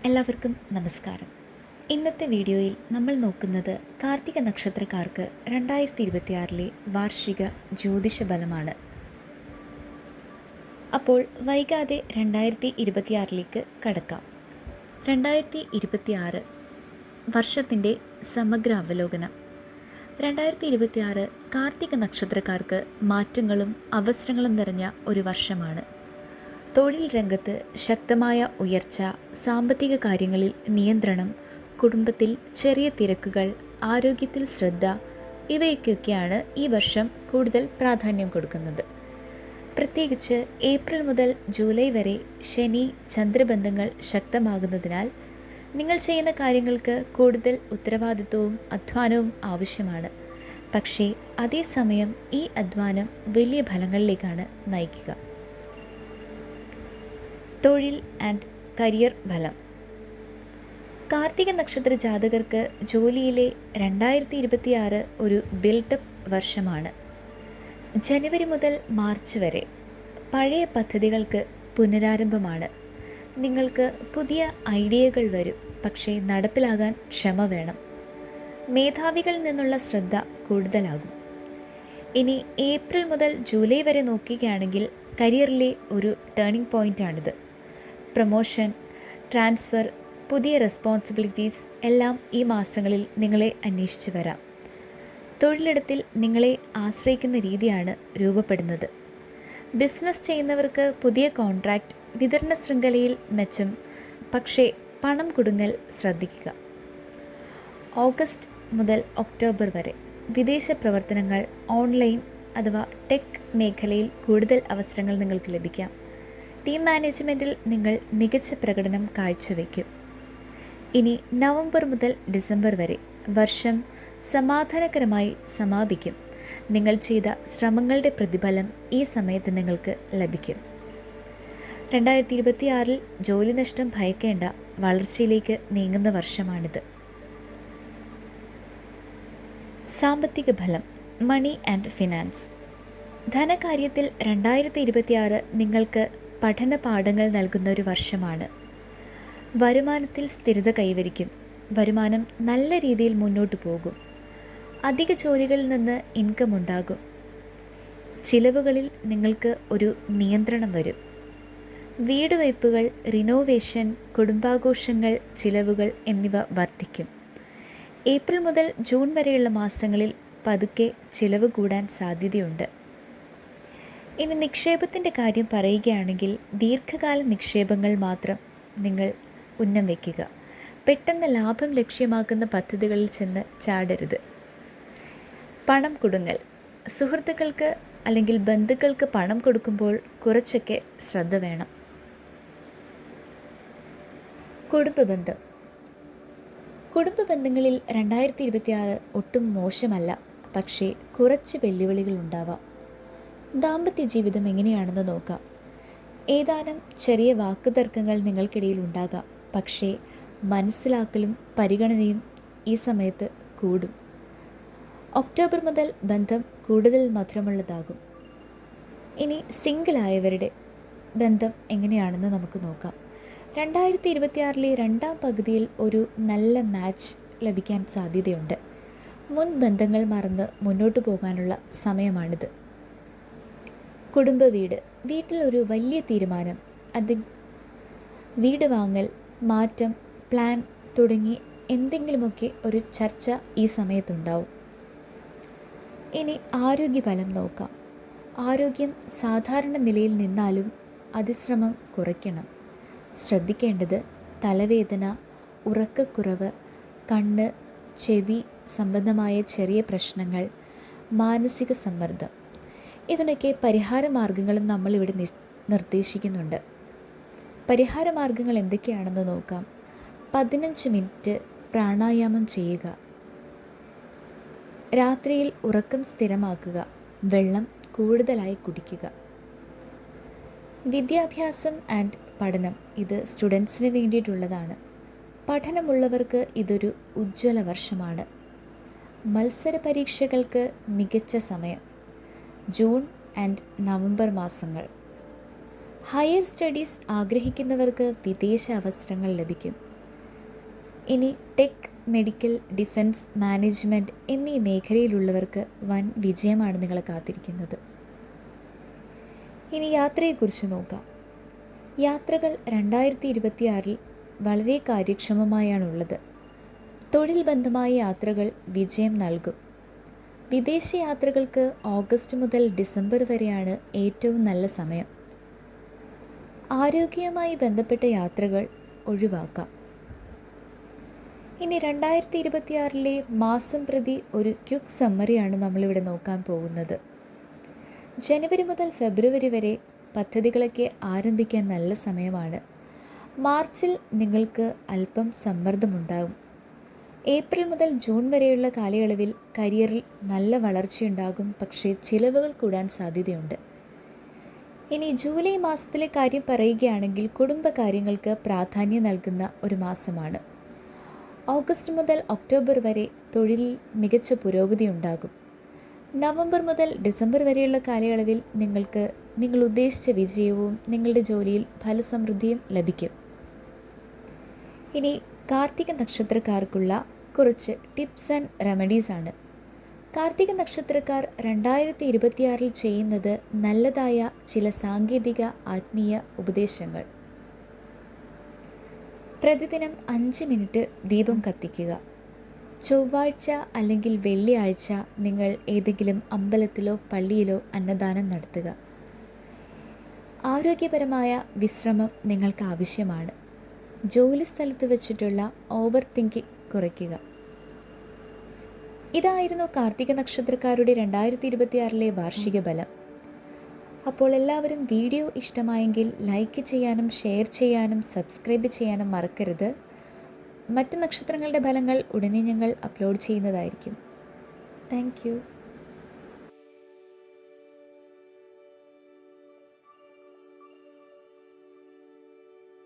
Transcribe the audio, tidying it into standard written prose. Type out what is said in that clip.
എല്ലാവർക്കും നമസ്കാരം. ഇന്നത്തെ വീഡിയോയിൽ നമ്മൾ നോക്കുന്നത് കാർത്തിക നക്ഷത്രക്കാർക്ക് 2026 വാർഷിക ജ്യോതിഷ ഫലമാണ്. അപ്പോൾ വൈകാതെ 2026 കടക്കാം. 2026 വർഷത്തിൻ്റെ സമഗ്ര അവലോകനം. 2026 കാർത്തിക നക്ഷത്രക്കാർക്ക് മാറ്റങ്ങളും അവസരങ്ങളും നിറഞ്ഞ ഒരു വർഷമാണ്. തൊഴിൽ രംഗത്ത് ശക്തമായ ഉയർച്ച, സാമ്പത്തിക കാര്യങ്ങളിൽ നിയന്ത്രണം, കുടുംബത്തിൽ ചെറിയ തിരക്കുകൾ, ആരോഗ്യത്തിൽ ശ്രദ്ധ, ഇവയ്ക്കൊക്കെയാണ് ഈ വർഷം കൂടുതൽ പ്രാധാന്യം കൊടുക്കുന്നത്. പ്രത്യേകിച്ച് ഏപ്രിൽ മുതൽ ജൂലൈ വരെ ശനി ചന്ദ്രബന്ധങ്ങൾ ശക്തമാകുന്നതിനാൽ നിങ്ങൾ ചെയ്യുന്ന കാര്യങ്ങൾക്ക് കൂടുതൽ ഉത്തരവാദിത്വവും അധ്വാനവും ആവശ്യമാണ്. പക്ഷേ അതേസമയം ഈ അധ്വാനം വലിയ ഫലങ്ങളിലേക്കാണ് നയിക്കുക. തൊഴിൽ ആൻഡ് കരിയർ ഫലം. കാർത്തിക നക്ഷത്ര ജാതകർക്ക് ജോലിയിലെ 2026 ഒരു ബിൽഡപ്പ് വർഷമാണ്. ജനുവരി മുതൽ മാർച്ച് വരെ പഴയ പദ്ധതികൾക്ക് പുനരാരംഭമാണ്. നിങ്ങൾക്ക് പുതിയ ഐഡിയകൾ വരും, പക്ഷേ നടപ്പിലാകാൻ ക്ഷമ വേണം. മേധാവികളിൽ നിന്നുള്ള ശ്രദ്ധ കൂടുതലാകും. ഇനി ഏപ്രിൽ മുതൽ ജൂലൈ വരെ നോക്കുകയാണെങ്കിൽ കരിയറിലെ ഒരു ടേണിംഗ് പോയിൻ്റാണിത്. പ്രൊമോഷൻ, ട്രാൻസ്ഫർ, പുതിയ റെസ്പോൺസിബിലിറ്റീസ് എല്ലാം ഈ മാസങ്ങളിൽ നിങ്ങളെ അന്വേഷിച്ച് വരാം. തൊഴിലിടത്തിൽ നിങ്ങളെ ആശ്രയിക്കുന്ന രീതിയാണ് രൂപപ്പെടുന്നത്. ബിസിനസ് ചെയ്യുന്നവർക്ക് പുതിയ കോൺട്രാക്റ്റ്, വിതരണ ശൃംഖലയിൽ മെച്ചം, പക്ഷേ പണം കുടുങ്ങൽ ശ്രദ്ധിക്കുക. ഓഗസ്റ്റ് മുതൽ ഒക്ടോബർ വരെ വിദേശ പ്രവർത്തനങ്ങൾ, ഓൺലൈൻ അഥവാ ടെക് മേഖലയിൽ കൂടുതൽ അവസരങ്ങൾ നിങ്ങൾക്ക് ലഭിക്കാം. ടീം മാനേജ്മെൻറ്റിൽ നിങ്ങൾ മികച്ച പ്രകടനം കാഴ്ചവെക്കും. ഇനി നവംബർ മുതൽ ഡിസംബർ വരെ വർഷം സമാധാനകരമായി സമാപിക്കും. നിങ്ങൾ ചെയ്ത ശ്രമങ്ങളുടെ പ്രതിഫലം ഈ സമയത്ത് നിങ്ങൾക്ക് ലഭിക്കും. 2026 ജോലി നഷ്ടം ഭയക്കേണ്ട, വളർച്ചയിലേക്ക് നീങ്ങുന്ന വർഷമാണിത്. സാമ്പത്തിക ഫലം. Money and finance. ധനകാര്യത്തിൽ 2026 നിങ്ങൾക്ക് പഠന പാഠങ്ങൾ നൽകുന്ന ഒരു വർഷമാണ്. വരുമാനത്തിൽ സ്ഥിരത കൈവരിക്കും. വരുമാനം നല്ല രീതിയിൽ മുന്നോട്ട് പോകും. അധിക ജോലികളിൽ നിന്ന് ഇൻകം ഉണ്ടാകും. ചിലവുകളിൽ നിങ്ങൾക്ക് ഒരു നിയന്ത്രണം വരും. വീട് വയ്പ്പുകൾ, റിനോവേഷൻ, കുടുംബാഘോഷങ്ങൾ, ചിലവുകൾ എന്നിവ വർദ്ധിക്കും. ഏപ്രിൽ മുതൽ ജൂൺ വരെയുള്ള മാസങ്ങളിൽ പതുക്കെ ചിലവ് കൂടാൻ സാധ്യതയുണ്ട്. ഇനി നിക്ഷേപത്തിൻ്റെ കാര്യം പറയുകയാണെങ്കിൽ ദീർഘകാല നിക്ഷേപങ്ങൾ മാത്രം നിങ്ങൾ ഉന്നം വയ്ക്കുക. പെട്ടെന്ന് ലാഭം ലക്ഷ്യമാക്കുന്ന പദ്ധതികളിൽ ചെന്ന് ചാടരുത്. പണം കുടുങ്ങൽ. സുഹൃത്തുക്കൾക്ക് അല്ലെങ്കിൽ ബന്ധുക്കൾക്ക് പണം കൊടുക്കുമ്പോൾ കുറച്ചൊക്കെ ശ്രദ്ധ വേണം. കുടുംബബന്ധം. കുടുംബ ബന്ധങ്ങളിൽ 2026 ഒട്ടും മോശമല്ല, പക്ഷേ കുറച്ച് വെല്ലുവിളികൾ ഉണ്ടാവാം. ദാമ്പത്യ ജീവിതം എങ്ങനെയാണെന്ന് നോക്കാം. ഏതാനും ചെറിയ വാക്കുതർക്കങ്ങൾ നിങ്ങൾക്കിടയിൽ ഉണ്ടാകാം, പക്ഷേ മനസ്സിലാക്കലും പരിഗണനയും ഈ സമയത്ത് കൂടും. ഒക്ടോബർ മുതൽ ബന്ധം കൂടുതൽ മധുരമുള്ളതാകും. ഇനി സിംഗിളായവരുടെ ബന്ധം എങ്ങനെയാണെന്ന് നമുക്ക് നോക്കാം. 2026 രണ്ടാം പകുതിയിൽ ഒരു നല്ല മാച്ച് ലഭിക്കാൻ സാധ്യതയുണ്ട്. മുൻ ബന്ധങ്ങൾ മറന്ന് മുന്നോട്ട് പോകാനുള്ള സമയമാണിത്. കുടുംബ വീട്. വീട്ടിൽ ഒരു വലിയ തീരുമാനം, അത് വീട് വാങ്ങൽ, മാറ്റം, പ്ലാൻ തുടങ്ങി എന്തെങ്കിലുമൊക്കെ ഒരു ചർച്ച ഈ സമയത്തുണ്ടാവും. ഇനി ആരോഗ്യഫലം നോക്കാം. ആരോഗ്യം സാധാരണ നിലയിൽ നിന്നാലും അതിശ്രമം കുറയ്ക്കണം. ശ്രദ്ധിക്കേണ്ടത് തലവേദന, ഉറക്കക്കുറവ്, കണ്ണ്, ചെവി സംബന്ധമായ ചെറിയ പ്രശ്നങ്ങൾ, മാനസിക സമ്മർദ്ദം, ഇതിനൊക്കെ പരിഹാര മാർഗങ്ങളും നമ്മളിവിടെ നിർദ്ദേശിക്കുന്നുണ്ട്. പരിഹാര മാർഗങ്ങൾ എന്തൊക്കെയാണെന്ന് നോക്കാം. 15 മിനിറ്റ് പ്രാണായാമം ചെയ്യുക. രാത്രിയിൽ ഉറക്കം സ്ഥിരമാക്കുക. വെള്ളം കൂടുതലായി കുടിക്കുക. വിദ്യാഭ്യാസം ആൻഡ് പഠനം. ഇത് സ്റ്റുഡൻസിന് വേണ്ടിയിട്ടുള്ളതാണ്. പഠനമുള്ളവർക്ക് ഇതൊരു ഉജ്ജ്വല വർഷമാണ്. മത്സര പരീക്ഷകൾക്ക് മികച്ച സമയം. ജൂൺ ആൻഡ് നവംബർ മാസങ്ങൾ. ഹയർ സ്റ്റഡീസ് ആഗ്രഹിക്കുന്നവർക്ക് വിദേശ അവസരങ്ങൾ ലഭിക്കും. ഇനി ടെക്, മെഡിക്കൽ, ഡിഫൻസ്, മാനേജ്മെൻറ്റ് എന്നീ മേഖലയിലുള്ളവർക്ക് വൻ വിജയമാണ് നിങ്ങളെ കാത്തിരിക്കുന്നത്. ഇനി യാത്രയെക്കുറിച്ച് നോക്കാം. യാത്രകൾ 2026 വളരെ കാര്യക്ഷമമായാണുള്ളത്. തൊഴിൽ ബന്ധമായ യാത്രകൾ വിജയം നൽകും. വിദേശ യാത്രകൾക്ക് ഓഗസ്റ്റ് മുതൽ ഡിസംബർ വരെയാണ് ഏറ്റവും നല്ല സമയം. ആരോഗ്യവുമായി ബന്ധപ്പെട്ട യാത്രകൾ ഒഴിവാക്കാം. ഇനി 2026 മാസം പ്രതി ഒരു ക്വിക്ക് സമ്മറിയാണ് നമ്മളിവിടെ നോക്കാൻ പോകുന്നത്. ജനുവരി മുതൽ ഫെബ്രുവരി വരെ പദ്ധതികളൊക്കെ ആരംഭിക്കാൻ നല്ല സമയമാണ്. മാർച്ചിൽ നിങ്ങൾക്ക് അല്പം സമ്മർദ്ദമുണ്ടാകും. ഏപ്രിൽ മുതൽ ജൂൺ വരെയുള്ള കാലയളവിൽ കരിയറിൽ നല്ല വളർച്ചയുണ്ടാകും, പക്ഷേ ചിലവുകൾ കൂടാൻ സാധ്യതയുണ്ട്. ഇനി ജൂലൈ മാസത്തിലെ കാര്യം പറയുകയാണെങ്കിൽ കുടുംബകാര്യങ്ങൾക്ക് പ്രാധാന്യം നൽകുന്ന ഒരു മാസമാണ്. ഓഗസ്റ്റ് മുതൽ ഒക്ടോബർ വരെ തൊഴിലിൽ മികച്ച പുരോഗതി ഉണ്ടാകും. നവംബർ മുതൽ ഡിസംബർ വരെയുള്ള കാലയളവിൽ നിങ്ങൾക്ക് നിങ്ങൾ ഉദ്ദേശിച്ച വിജയവും നിങ്ങളുടെ ജോലിയിൽ ഫലസമൃദ്ധിയും ലഭിക്കും. ഇനി കാർത്തിക നക്ഷത്രക്കാർക്കുള്ള കുറച്ച് ടിപ്സ് ആൻഡ് റെമഡീസ് ആണ്. കാർത്തിക നക്ഷത്രക്കാർ 2026 ചെയ്യുന്നത് നല്ലതായ ചില സാങ്കേതിക ആത്മീയ ഉപദേശങ്ങൾ. പ്രതിദിനം 5 മിനിറ്റ് ദീപം കത്തിക്കുക. ചൊവ്വാഴ്ച അല്ലെങ്കിൽ വെള്ളിയാഴ്ച നിങ്ങൾ ഏതെങ്കിലും അമ്പലത്തിലോ പള്ളിയിലോ അന്നദാനം നടത്തുക. ആരോഗ്യപരമായ വിശ്രമം നിങ്ങൾക്ക് ആവശ്യമാണ്. ജോലി സ്ഥലത്ത് വെച്ചിട്ടുള്ള ഓവർ തിങ്കിങ് കുറയ്ക്കുക. ഇതായിരുന്നു കാർത്തിക നക്ഷത്രക്കാരുടെ 2026 വാർഷിക ബലം. അപ്പോൾ എല്ലാവരും വീഡിയോ ഇഷ്ടമായെങ്കിൽ ലൈക്ക് ചെയ്യാനും ഷെയർ ചെയ്യാനും സബ്സ്ക്രൈബ് ചെയ്യാനും മറക്കരുത്. മറ്റ് നക്ഷത്രങ്ങളുടെ ഫലങ്ങൾ ഉടനെ ഞങ്ങൾ അപ്ലോഡ് ചെയ്യുന്നതായിരിക്കും. Thank you.